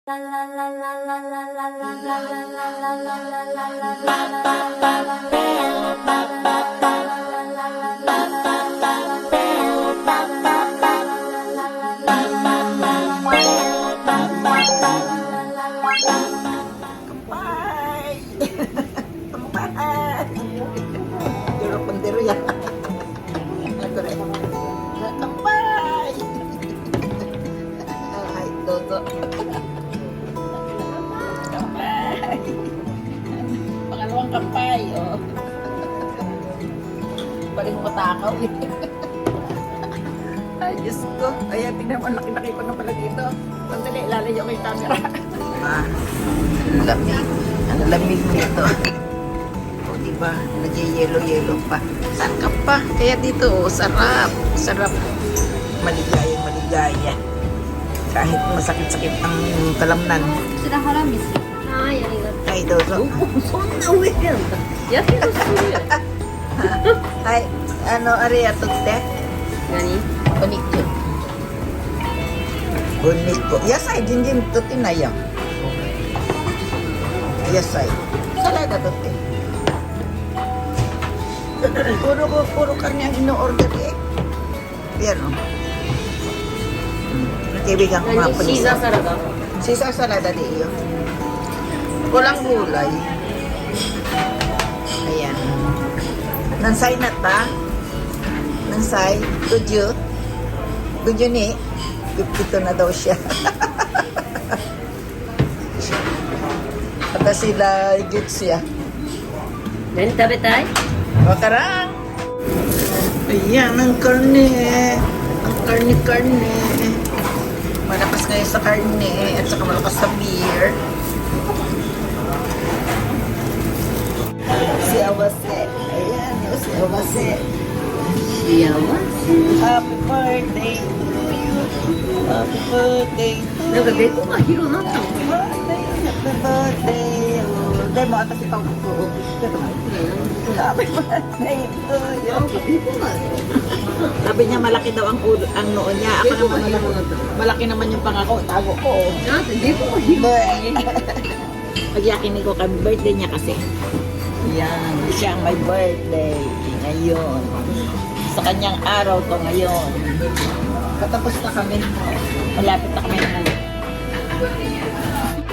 Kampay! Kampay! Duro pandero yan. Ito rin. Kampay! Ay, Dodo. Kampay! Pangalawang kampay, oh. Paling matakaw eh. Ay, Diyos ko. Ayan, tignan mo, laki-laki ko na pala dito. Sandali, lalayo ko yung camera. Ang lamig. Ang lamig nito. O, diba? Nag-yellow-yellow pa. Saan ka pa? Kaya dito, oh, sarap. Sarap. Maligaya, maligaya. Kahit masakit-sakit ang kalamnan. こちらハラミス。はい、ありがとう。 Ay, Dodo. そんな上やんだ。やけどするやん。 Ay, ano, Aria, tutte? 何？ Oniko. Oniko. Yasay, jinjin, tutte na yan. Yasay. Salada, tutte. Puro karne ang ino-order eh. Yan, oh. Kaibigan ko mga 何？シーザーサラダ。 Caesar salada di iyo. Kulang gulay. Ayan. Nansay na ta. Nansay. Tuju. Tuju ni. Ito na daw siya. Kata sila good siya. 何食べたい？ Wakarang. Ayan ang karne. Ang karne-karne. Malakas ngayon sa karne at saka malakas sa beer. Si Awase. Ayan, yung si Awase. いやわ。 Happy birthday to you. Happy birthday to なんか you. デコが広なったの。 Happy birthday. Day mo ata si Pangko. Happy birthday to you. なんかデコが。 Sabi niya malaki daw ang ulo, ang noo niya. Ako デコが naman 広なったの。 malaki naman yung pangako. Tago ko. なんてデコが広い。 Pag-yakin ko kay birthday niya kasi. Yan, siya ang may birthday ngayon. Sa kanyang araw to ngayon. Katapos na kami. Malapit na kami naman.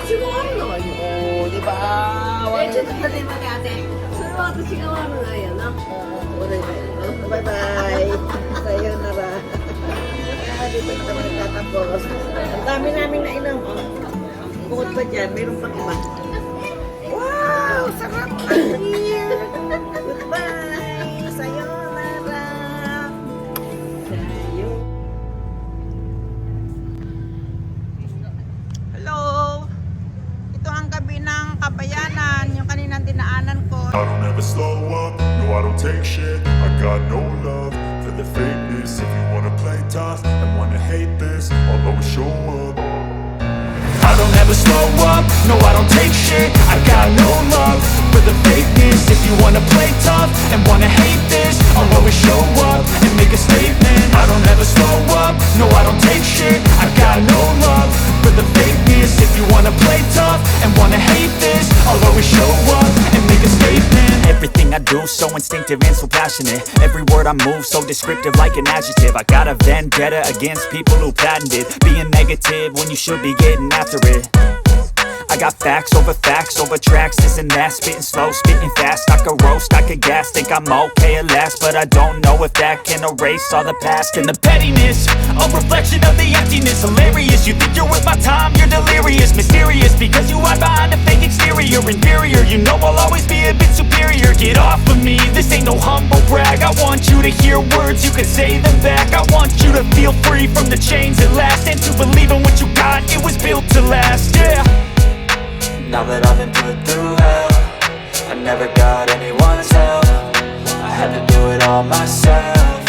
私が悪のは今。 Oo, di ba? ちょっと待って待って待って。それは私が悪なんやな。お願いやな。 Bye-bye. Sayonara. Dito na kami nagtatapos. Ang dami namin nainom. Bukod pa dyan, mayroon pang iba. Wow! Sarap! Goodbye! Sayonara! Hello! Ito ang gabi ng Kabayanan, yung kaninang dinaanan ko. I don't ever slow up, no I don't take shit. I got no love for the fakeness. If you wanna play tough and wanna hate this, I'll always show up. I don't ever slow up, no I don't take shit. I got no love for the fakeness. If you wanna play tough and wanna hate this, I'll always show up and make a statement. I don't ever slow up, no I don't take shit. I got no love for the fakeness. If you wanna play tough and wanna hate this, I'll always show up and make a statement. Everything I do so instinctive and so passionate. Every word I move so descriptive like an adjective. I got a vendetta against people who patented being negative when you should be getting after it. I got facts over tracks, this and that. Spitting slow, spitting fast. I could roast, I could gas. Think I'm okay at last, but I don't know if that can erase all the past. And the pettiness, a reflection of the emptiness. Hilarious, you think you're worth my time, you're delirious. Mysterious, because you hide behind a fake exterior. Inferior, you know I'll always be a bit superior. Get off of me, this ain't no humble brag. I want you to hear words, you can say them back. I want you to feel free from the chains at last, and to believe in what you got, it was built to last, yeah. Now that I've been put through hell, I never got anyone's help. I had to do it all myself.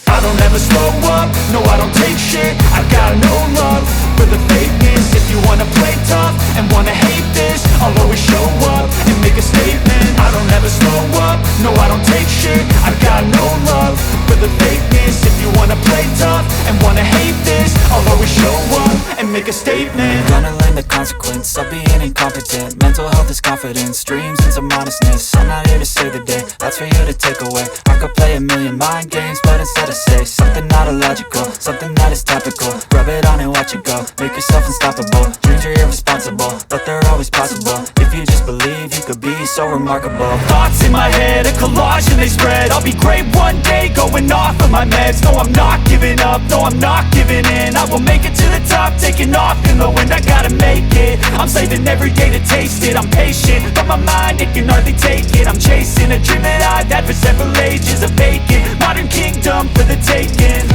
I don't ever slow up, no I don't take shit. I got no love for the fakeness. If you wanna play tough and wanna hate this, I'll always show up and make a statement. I don't ever slow up, no I don't take shit. I got no love for the fakeness. If you wanna play tough and wanna hate this, I'll always show up and make a statement. Gonna learn the consequence of being incompetent. Mental health is confidence, dreams and some honestness. I'm not here to save the day, that's for you to take away. I could play a million mind games, but instead I say something not illogical, something that is topical. Rub it on and watch it go, make yourself unstoppable. Dreams are irresponsible, but they're always possible. If you just believe, you could be so remarkable. Thoughts in my head, a collage and they spread. I'll be great one day, going off of my meds. No, I'm not giving up, no, I'm not giving in. I will make it to the top, taking off in the wind. I gotta make it, I'm saving every day to taste it. I'm patient, but my mind, it can hardly take it. I'm chasing a dream that I've had for several ages. A vacant, modern kingdom for the taking.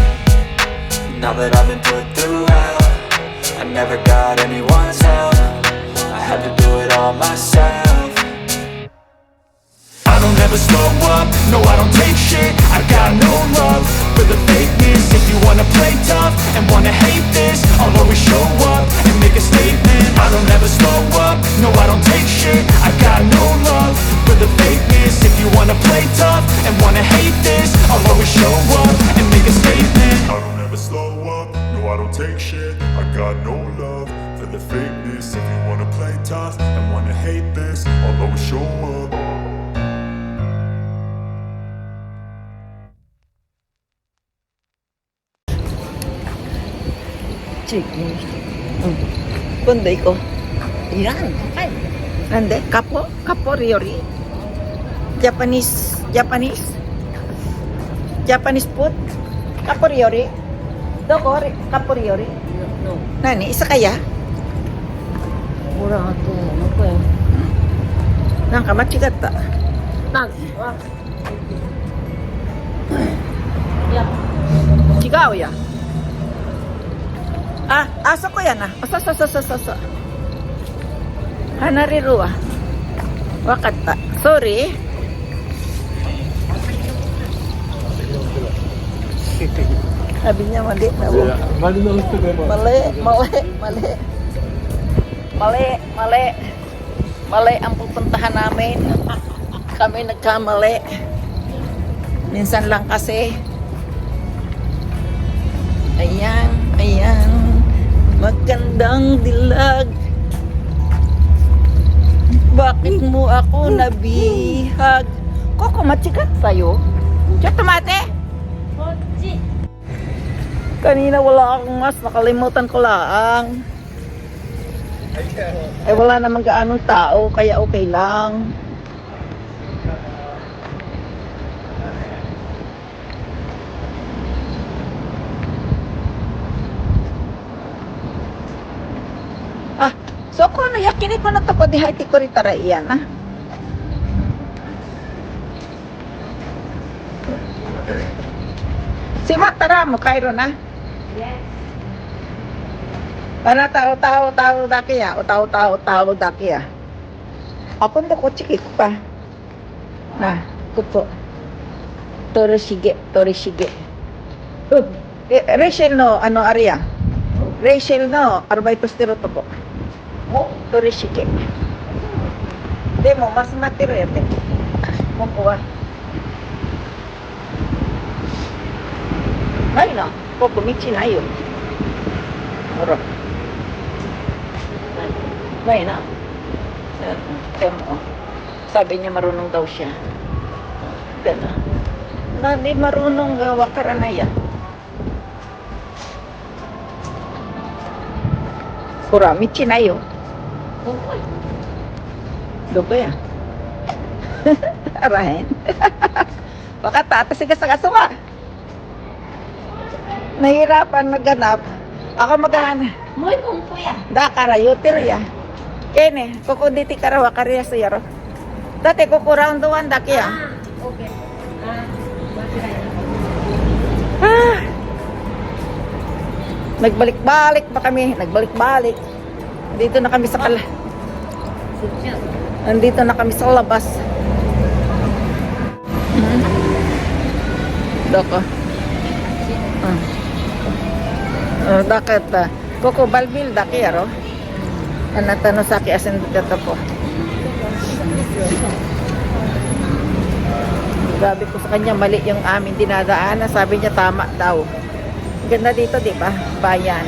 Now that I've been put through hell, I never got anyone's help. I had to do it all myself. I don't ever slow up, no I don't take shit. I got no love for the fakeness. If you wanna play tough and wanna hate this, I'll always show up and make a statement. I don't ever slow up, no I don't take shit. I got no love for the fakeness. If you wanna play tough and wanna hate this, I'll always show up and make a statement. I don't ever slow up, no I don't take shit. I got no love for the fakeness. If you wanna play tough and wanna hate this, I'll always show up. chicken. Kundi ko. Yan. Ay. Nande, kapo? Kapo ryori? Japanese food? Kapo ryori? Doko, kapo ryori? No. Nani, isa kaya? Mura to. Ano eh? Nanka, machigata. Nag. Yeah. Chigao ya? So ko yan ah. So. Hanariru ah. Wakata. Sorry. Sabi niya mali. Mali ang pupuntahan namin. Kami nagkamali. Minsan lang kasi. Ayan. Magandang dilag. Bakit mo ako nabihag? Koko, machikat sa'yo? Diyo, tomate? Kanina wala akong mas, nakalimutan ko lang. Wala namang gaanong tao, kaya okay lang. So kung yakin ko na to po di hati ko rin tara iyan Si Matara mo kairo na? Yes. Para tao daki ya, o tao daki ya. Apon do ko chiki ko pa. Na, kupo. Torishige. Rachel no ano area? Rachel no, arbaitos tiro to po. Torishige. Demo mas matiro yate. Mo kuha. Ay na, koko michi na yun. Moro. Ay na. Sabi niya marunong daw siya. Gana. Hindi marunong wakara na yan. Kura, michi na yun. Dobo ya. Arahin. Baka tata sige sa kasuka. Nahirapan maghanap. Ako maghanap. Moy kung kuya. Dakara yutir ya. Kene, kukunditi karawa karya sa yaro. Dati kukurang doon daki ya. Okay. Nagbalik-balik pa kami. Dito na kami sa Nandito na kami sa labas. Doko. Dakat Koko balbil daki yaro. Anatano sa ki asin dito po. Sabi ko sa kanya mali yung aming dinadaanan. Sabi niya tama daw. Ganda dito, di ba? Bayan.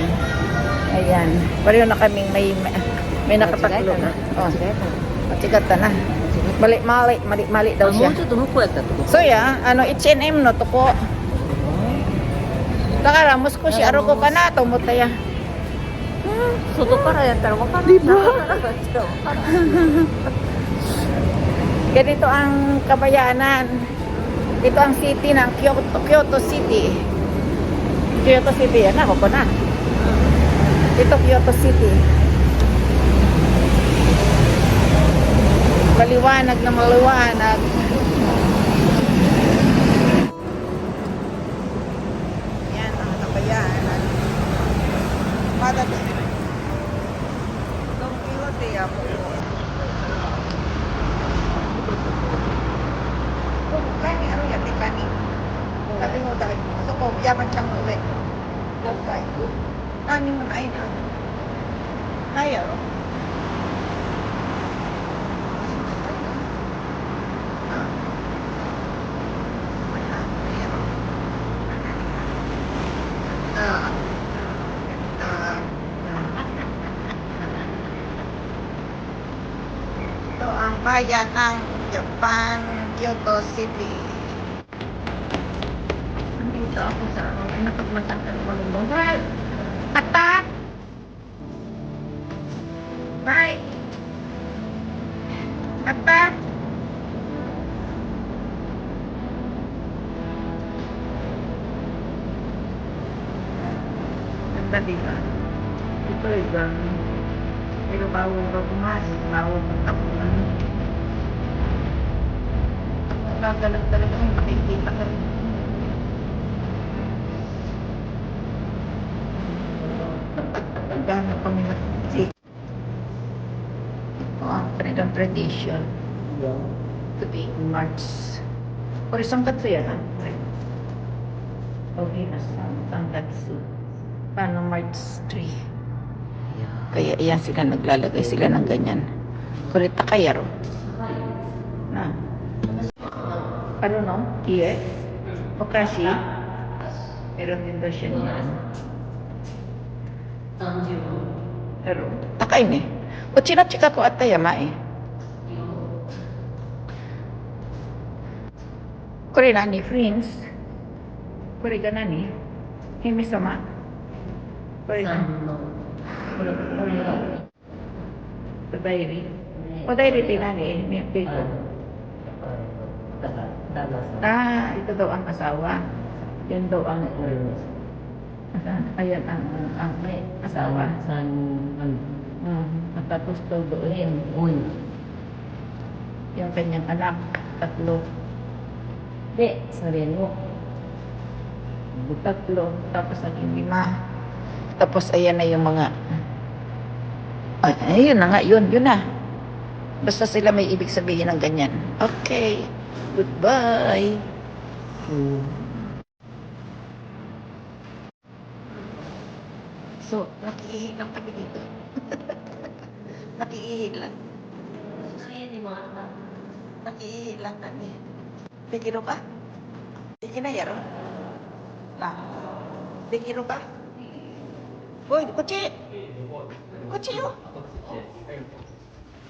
Ayan. Pareho na kaming may nakataklo na. Oh, matigata na. Mali daw も siya. うちょっと向こうやったってこと So ya, H&M no to ko. Takara, musko si Aruko ka na to mo taya. 外からやったら分からんな。Ganito ang kabayanan. Ito ang city ng Kyoto City. Kyoto City, yan ako ko na. Ito Kyoto City. Maliwanag na maliwanag. Yan ang kabayanan. Madating. Don Quixote ako. Kani ano yan, di kani. Sabi mo dahil, gusto ko, yaman siyang ulit. Okay. Kani mo na ayun. Ayaw. Ito ang bayan ng Japan, Kyoto City. Nandito ako sa nakapagmatangkan ng malulong. Atak! Bye! Atak! Ganda diba? Ito ibang pero bawang babumas, bawang magtapunan. Nagalag talaga may makikita ka rin. Gano'n kami nag-take. Ito ang Freedom Tradition. To be in March. Or isang katsu yan ah. Okay na isang katsu. Paano March 3? Kaya iyan sila naglalagay sila ng ganyan. Kurita kaya ro. Na. Ano no? Yes. Okashi. Meron din daw siya niyan. Pero, takay ni. O chika ko at tayama eh. Kore nani, friends? Kore ga nani? Himi sama? Kore ga? Diary. O diary din nani, may update ko. Ah, ito daw ang asawa. Yan daw ang ayan ang may asawa. At tapos daw doon yung kanyang anak, 3. De, sabihin mo. 3, tapos naging 5. Tapos ayan na yung mga ayun na nga, yun na. Basta sila may ibig sabihin ng ganyan. Okay, goodbye. So, nakiihilang kami dito. Nakiihilang. Kaya ni mga anak. Nakiihilang kami. Bigiro ka? Sige na, Yaro. Lah. Bigiro ka? Boy, kutsi. Kutsi yun.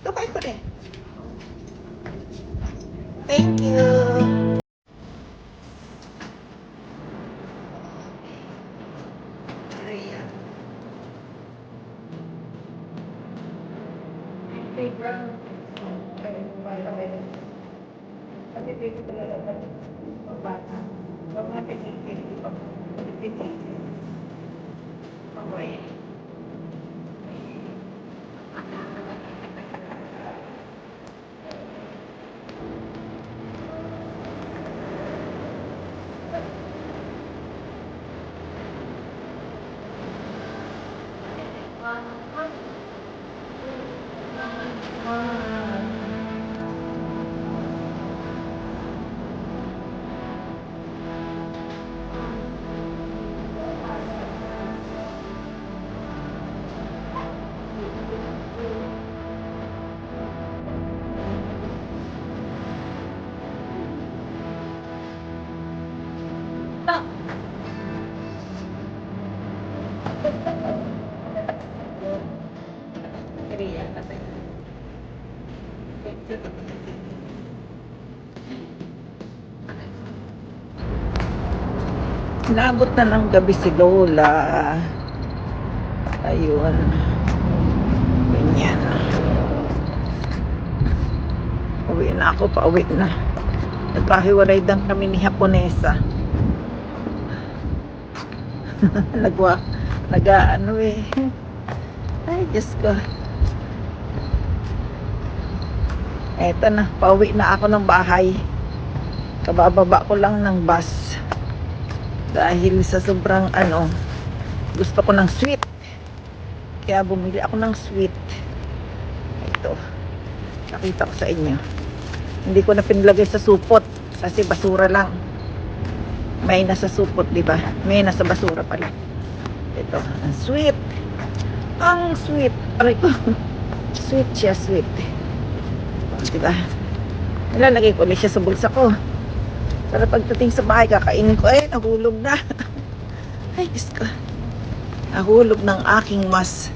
Tukay ko din. Thank you. Rhea. Playground. Kasi dito talaga pagbata. Huwag natin ikinig. Okay. baterya kasi. Naabot na ng gabi si Lola. Ayun. Ganyan. Uwi na ako, pauwi na. Nagkahiwalay lang kami ni Haponesa. Nag-ano eh. Ay, Diyos ko. Eto na, pauwi na ako ng bahay. Kabababa ko lang ng bus. Dahil sa sobrang gusto ko ng sweet. Kaya bumili ako ng sweet. Ito. Nakita ko sa inyo. Hindi ko na pinilagay sa supot. Kasi basura lang. May nasa supot, di ba? May nasa basura pala. Ito. Ang sweet. Ang sweet. Aray ko. Sweet siya, sweet. Di ba? Nilalagay ko ulit siya sa bulsa ko. Para pagdating sa bahay, kakainin ko. Ay, nahulog na. Ay, Diyos ko. Nahulog ng aking mas.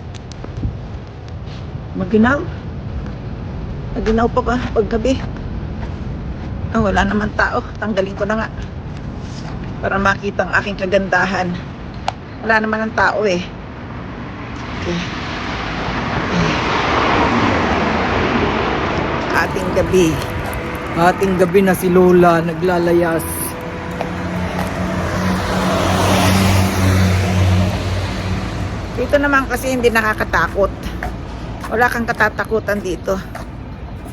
Maginaw. Maginaw pa ba paggabi? Oh, wala naman tao. Tanggalin ko na nga. Para makita ang aking kagandahan. Wala naman ang tao eh. Okay. Ating gabi. Ating gabi na si Lola naglalayas. Dito naman kasi hindi nakakatakot. Wala kang katatakutan dito.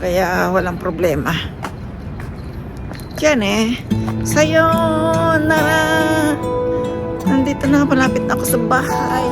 Kaya walang problema. Diyan eh. Sayonara. Nandito na, malapit na ako sa bahay.